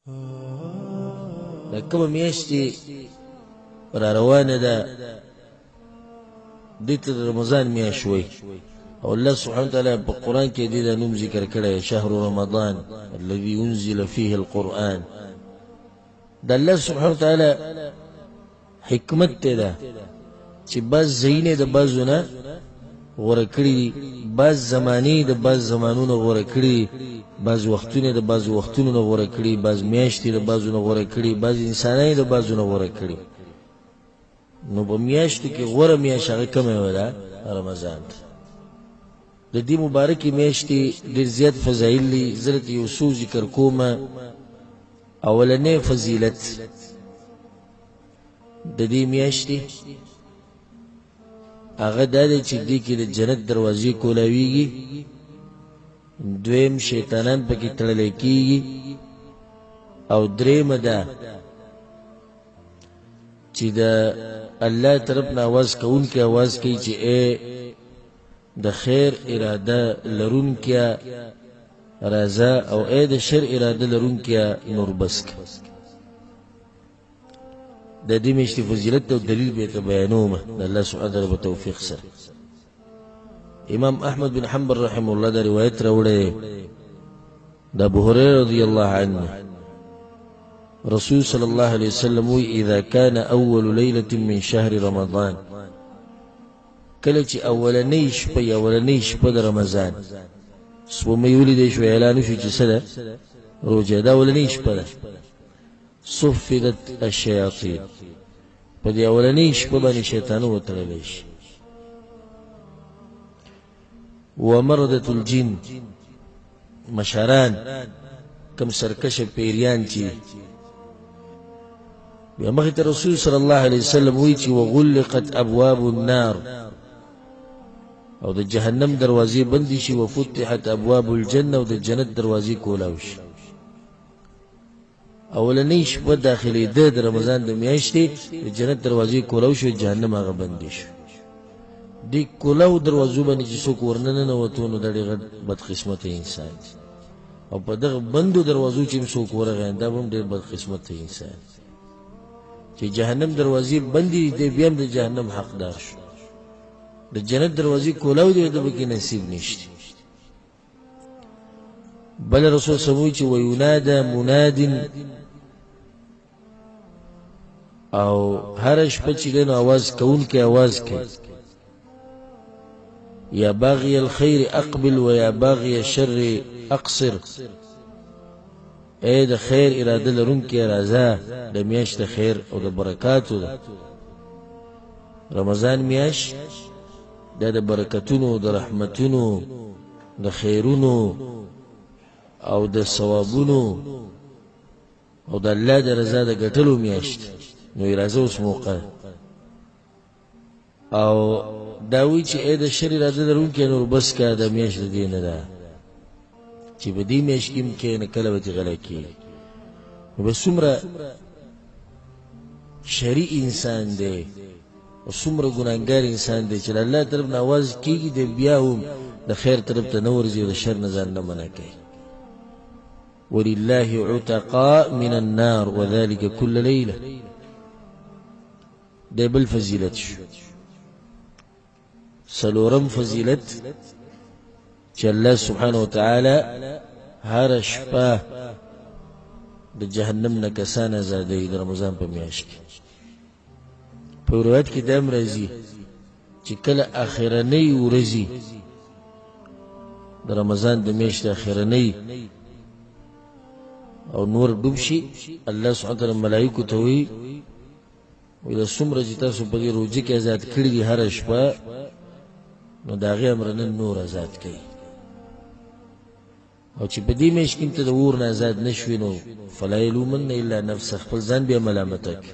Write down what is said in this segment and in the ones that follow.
دا کومه میاشت چې را روانه ده دې ته رمضان میاشت وایي او الله سبحانه وتعالى په قرآن کې دې دا نوم ذکر کړی شهر رمضان الذي انزل فيه القرآن. دا الله سبحانه وتعالى حکمت ته ده چې بعض ځایونه د بعضو نه غوره کړي دي، بعض زمانې د بعض زمانونو غوره کړي، بعض وختونه د بعض وختونو نه غوره کړي، بعض میاشتې د بعضو نه غوره کړي، بعض انسانان د بعضو نه غوره کړي. نو په میاشتو کې غوره میاشت هغه کومه وه؟ رمضان. د دې مبارکې میاشتې ډېر زیات فضایل دي، زه درته یو څو ذکر کومه. اولنی فضیلت د دې میاشتې هغه دا دی چې دې کې د جنت دروازې کولاویږي، دویم شیطانان پکې تړلی کېږي، او درېیمه ده چې د الله طرف نه آواز کوونکی آواز کوي چې ای د خیر اراده لرونکیا راځه او ای د شر اراده لرونکیا نور بس که. د دې میاشتې فضیلت او دلیل به یې بیانومه د الله سبحانه وتعالی په توفیق سره. امام احمد بن حنبل رحمه الله دا روایت راوړی د ابو هريره رضی الله عنه رسول صلی الله علیه وسلم وی اذا كان اول ليله من شهر رمضان، کله چې اولنۍ شپه یا اولنۍ شپه د رمضان سپومۍ ولیدی شو، اعلان وشو چې څه ده؟ روژه. دا اولنۍ شپه ده. صفدت الشیاطین، په دې اولنۍ شپه باندې شیطانونه وتړلی شي. ومردت الجن، مشران کم سرکشه پیریان چې بیا مخې ته رسول صلی الله علیه وسلم وی چې وغلقت ابواب النار، او د جهنم دروازې بندې شي، وفتحت ابواب الجنه، او د جنت دروازې کولاو شي. اولنۍ شپه داخلېده د رمضان د میاشتې د جنت دروازې کولاو شو، جهنم هغه بندې شو. دې کولاو دروازو باندې چې څوک ورننه ننوتو نو دا ډېر غټ بدقسمته انسان دی، او په دغه بندو دروازو چې هم څوک ورغی دا به هم ډېر بدقسمته انسان دی چې جهنم دروازې بندې دی، بیا هم د جهنم حقدار شو. د جنت دروازې کولاو دی، د به کې نصیب نشته. بل رسول سموي چې ویناده مناد، او هر شپه چې دی نو آواز کوونکی آواز کوي یا باغی الخیر اقبل و یا باغی الشر اقصر، ای د خیر اراده لرونکی راځه، د میاشت د خیر او د برکاتو ده. رمضان میاشت دا د برکتونو، د رحمتونو، د خیرونو او د ثوابونو او د الله د رضا د ګټلو میاشت. نو راځه اوس موقع او دا وی چې ای د شر اراده لرونکی نور بس که، د میاشت د دې نه ده چې په دې میاشت کې هم کښېنه کله به دې غلی کېږي. نو به څومره شري انسان دی او څومره ګناهګار انسان دی چې د الله طرف نه آواز کېږي دی، بیا هم د خیر طرف ته نه ورځي او د شر نه ځان نه منع کوي. ولله عتقاء من النار وذلك كل ليله. دی بل فضیلت شو. څلورم فضیلت چې الله سبحانه وتعالی هر شپه د جهنم نه کسان ازادوي د رمضان په میاشت کې. په روایت کې دا هم راځي چې کله اخرنۍ ورځي د رمضان د میاشتې اخرنۍ او نور ډوب شي، الله سبحانه وتعالی ملایکو ته وایي ویله څومره چې تاسو په دې روژه کې ازاد کړي دي هره شپه، نو د هغې امر نن نور ازاد کوي. او چې په دې میاشت کې ته د اور نه ازاد نه شوې نو فلا یلومن الا نفسه، خپل ځان بیا ملامته کړي.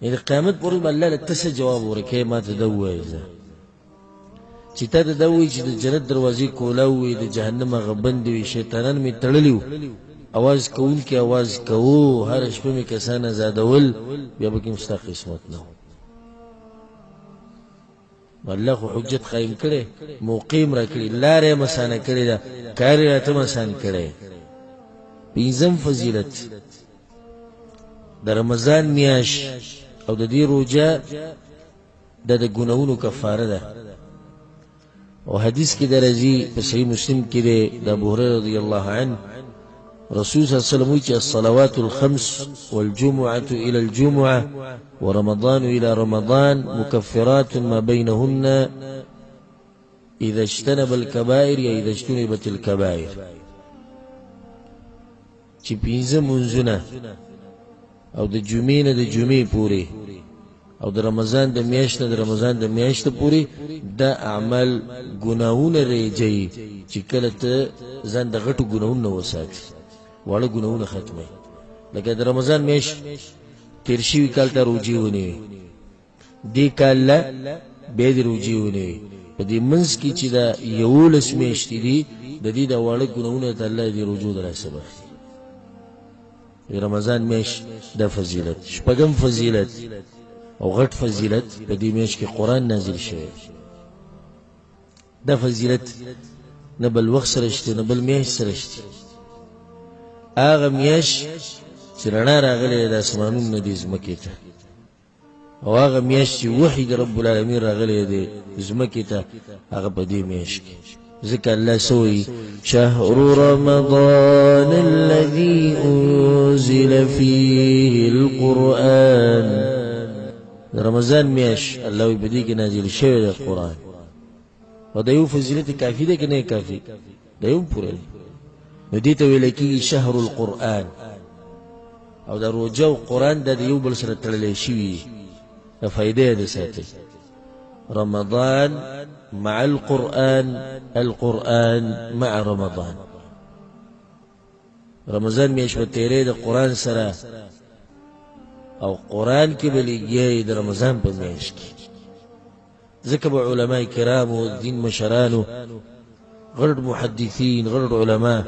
یعنې د قیامت پر ورځ به الله له ته څه جواب ورکوې؟ ما ته دا ووایه زه چې تا ته دا ووایي چې د جنت دروازې کولاو وي، د جهنم هغه بندې وي، شیطانان مې تړلي وو، آواز کوونکي آواز کوو، هره شپه مې کسان ازادول، بیا به کې هم ستا قسمت نه و. الله خو حجت قائم کړي، موقع را کړي، لارې مسانه کړي، دا کار راته مسان کړي. پنځم فضیلت د رمضان میاش او د دې روزه د ګناهونو کفاره ده او حدیث کې درځي په صحیح مسلم کې ده د ابو هريره رضی الله عنه رسول صلی الله علیه وسلم چې الصلوات الخمس والجمعة إلى الجمعة ورمضان إلى رمضان مكفرات ما بينهن إذا اجتنب الكبائر یا إذا اجتنبت الكبائر چې پنځه منځونه او د جمعې نه د جمعې پورې او د رمضان د میاشت نه د رمضان د میاشت پورې دا اعمال ګناهونه ریږي چې کله ته ځان د غټو ګناهونو وساتې واړه ګناهونه ختمه لکه د رمضان میاشت تیر شوي کال ته روجې ونیوي دې کال له بیا دې روجې ونیوي په دې منځ کې چې دا 11 میاشتې دي د دې د واړه ګناهونو ته الله دې رجوع درسبه رمضان میاشت د فضیلت شپږم فضیلت او غټ فضیلت په دې میاشت کې قرآن نازل شوی دا فضیلت نه بل وخت سره شته نه بل میاشت سره شته هغه میاشت چې رڼا راغلی د اسمانونو نه دې ځمکې ته او هغه میاشت چې وحی د رب العالمین راغلی دی ځمکې ته هغه په دې میاشت کې ذکر الله سوي شهر رمضان الذي أنزل فيه القرآن رمضان میاش الله بدی کې نازل شوی د قرآن او د یو فضیلت کافی ده که نه کافی د یو پوره نو دې ته ویل کېږي شهر القرآن او د روژه او قرآن د یو بل سره تړلی شوي د فایدې د ساتي رمضان مع القرآن القرآن مع رمضان رمضان میاش په تیرې د قرآن سره او قرآن کې بلګي د رمضان په میاش کې ځکه به علماء کرام او دین مشرانو غرد محدثین غرد علماء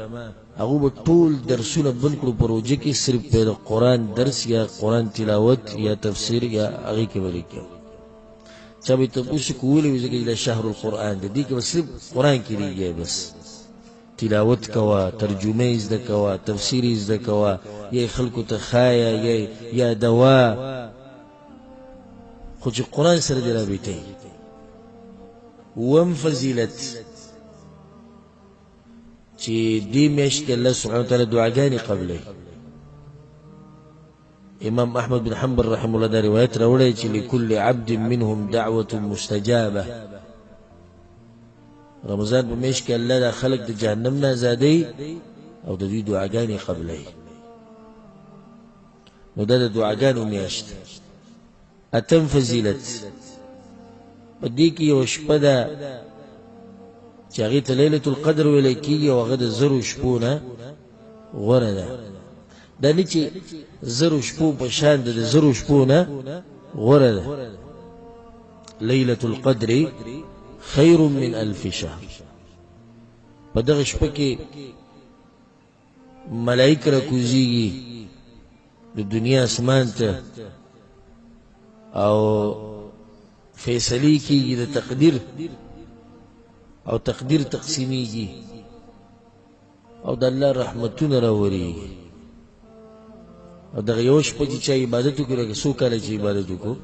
هغه به ټول درسونه بند کړو په روژه کې صرف په قرآن درس یا قرآن تلاوت یا تفسیر یا هغې کې بلګي چا به تاسو کولی وي ځکه د شهر القرآن د دې کې به صرف قرآن کې دیږي بس تلاوت کوا ترجمه زده کوا تفسیر زده کوا یا خلکو ته خایا یا دوا خو چې قرآن سره دی رابطه وم فضیلت چې دې میاشت کې الله سبحانه وتعالی دعاګانې قبلوي امام احمد بن حنبل رحمه الله دا روایت راوړی چې لكل عبد منهم دعوة مستجابة رمضان په میاشت کې الله دا خلق د جهنم نه آزادوي او د دوی دعاګانې قبلوي نو دا د دعاګانو میاشت اتم فضیلت په دې کې یو شپه ده چې هغې ته لیلة القدر ویلی کېږي او هغه د زرو شپو نه غوره ده دا نه چې زرو شپو په شان د زرو شپو نه غوره ده لیلة القدر خیر من 1000 شهر په دغه شپه کې ملائک راکوزیږي د دنیا اسمان ته او فیصلې کېږي د تقدیر او تقدیر تقسیمیږي او د الله رحمتونه راوریږي او دغه یو شپه چې چا عبادت وکړي لکه څو کاله چې عبادت وکړو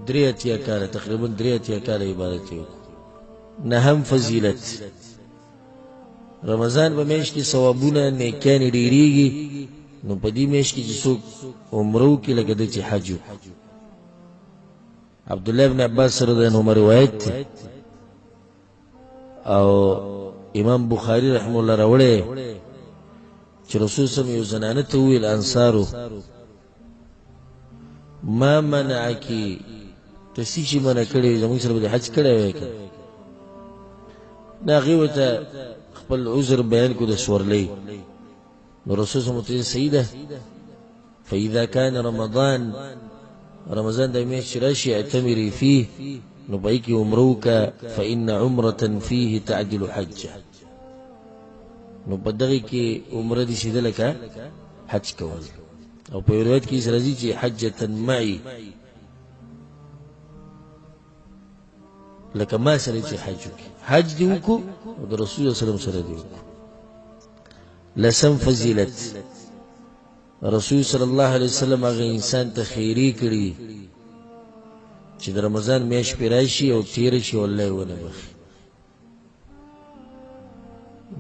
83 کاله تقریبا 83 کاله عبادت وکړو نهم فضیلت رمضان په میاشت کې ثوابونه نیکیانې ډېرېږي نو په دې میاشت کې چې څوک عمره وکړي لکه د چې حج وکړي عبدالله بن عباس رضی الله عنهما روایت دی او امام بخاری رحمه الله راوړی چې رسول صلی الله علیه وسلم یو زنانه ته وویل انصارو ما منعکی ته څه شي منع کړی زموږ سره به د حج کړی وی که نه هغې ورته خپل عذر بیان کړو د سورلۍ نو رسول صلی الله علیه وسلم صحیح ده فاذا كان رمضان د میاشت چې راشي اعتمري فيه نو په کې عمره وکړه فإن عمرة فيه تعدل حجه نو په دغه کې عمره دې سیده لکه حج کول او په روایت کې راځي چې حجة معي لکه ما سره چې حج وکړي حج دې وکړو او د رسول الله صلی الله علیه وسلم سره دې وکړو لسم فضیلت رسول صلی الله علیه وسلم هغه انسان ته خیری کړي چې د رمضان میاشت پرې راشي او تیر شي والله ونه بخي.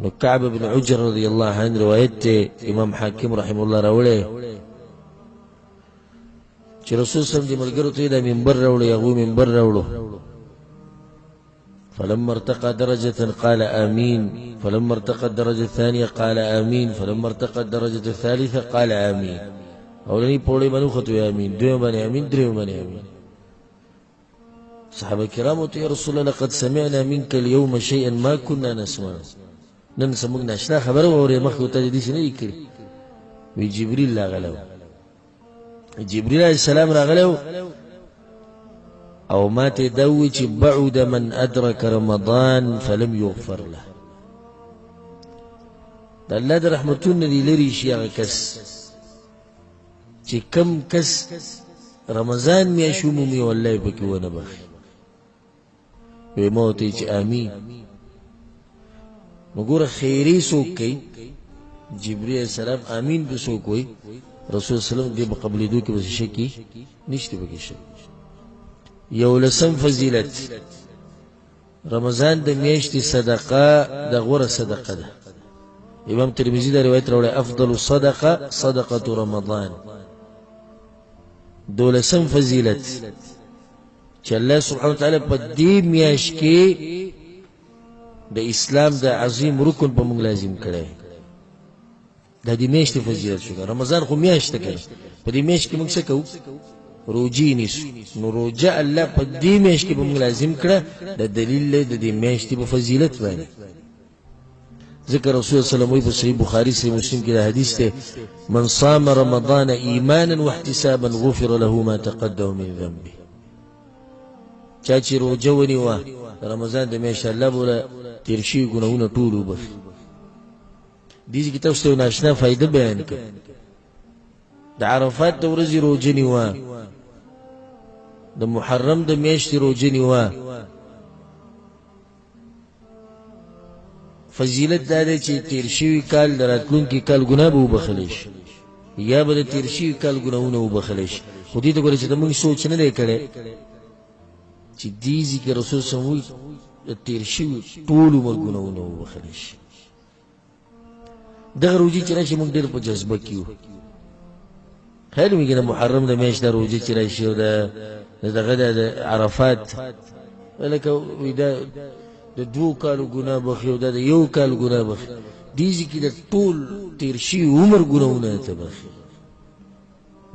نو کعب بن عجر رضی الله عنه روایت ته امام حاکم رحم الله راوړی چې رسول صلی الله علیه وسلم د ملګرو ته د منبر راوړی، هغه منبر راوړو. فلما ارتقى درجة قال آمين، فلما ارتقى الدرجة الثانية قال آمين، فلما ارتقى الدرجة الثالثة قال آمين. اولنی پوڑی بنو خطو آمین، دویم بنی آمین، دریم بنی آمین. صحابة کرامو ته یا رسول الله لقد سمعنا منك اليوم شيئا ما كنا نسمع. نن سموږ ناشنا خبره وورې مخکې ته دې نه کړی. وی جبريل راغلو، جبريل عليه السلام راغلو او ما تدوي چې بعد من ادرك رمضان فلم يغفر له. د الله د رحمتونو دی لري شي هغه کس چې کم کس رمضان میاشو مومي والله پکې ونه بخي. وی موتی چې آمین. نو ګوره خیری څوک کوي؟ جبريل السلام آمین به څوک وي؟ رسول صلی الله علیه وسلم دې په قبلېدو کې به شکی نشته پکې شک. یو لسم فضیلت رمضان د میاشتې صدقه د غوره صدقه ده. امام ترمذی دا روایت راوړی افضل الصدقه صدقه رمضان. دولسم فضیلت چې الله سبحانه وتعالی په دې میاشت کې د اسلام د عظیم رکن په موږ لازم کړی. د دې میاشتې فضیلت شو. رمضان خو میاشت ده کنه، په دې میاشت کې موږ څه کوو؟ روجی نیسو. نو روجه الله په دې میاشت کې به موږ لازم کړه. د دلیل د دې میاشتې په فضیلت باندې ذکر رسول صلی الله علیه وسلم په صحیح بخاری صحیح مسلم کې د حدیث ته من صام رمضان ایمانا واحتسابا غفر له ما تقدم من ذنبه. چا چې روجه ونیوه رمضان د میاشتې الله بوله تیر شوي ګناهونه ټول وبخي. دې کې تاسو ته ناشنا فائدہ بیان کړه. د عرفات د ورځې روجه نیوه، د محرم د میاشتې روجه نیوه، فضیلت دا دی چې تیر شوي کال د راتلونکي کال ګناه به وبخلی شي، یا به د تیر شوي کال ګناهونه وبخلی شي. خو دې ته ګوره چې د موږ سوچ نه دی کړی چې دې ځکه رسول صلی الله علیه وسلم د تیر شوي ټول عمر ګناهونه وبخلی شي. دغه روجې چې راشي موږ ډېر په جذبه کې یو. خیر میگه د محرم د میاشت د روجې چې راشي او دغه د عرفات لکه وي دا د 2 کالو ګناه بخي او د 1 کال ګناه بخي. دې ځکه د ټول تیر شوي عمر ګناهونه ته بخي.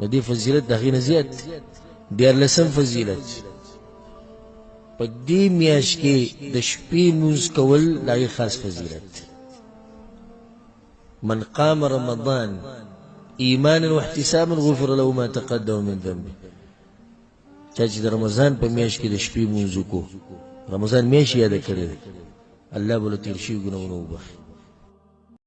د دې فضیلت دغه نه زیات. دیارلسم فضیلت په دې میاشت کې د شپې مونځ کول دغه خاص فضیلت. من قام رمضان ایمانا واحتسابا غفر له ما تقدم من ذنبه. چا چې د رمضان په میاشت کې د شپې مونځ وکړو، رمضان میاشت یاد کړی، الله به له تیر شوي ګناهونه وبخي.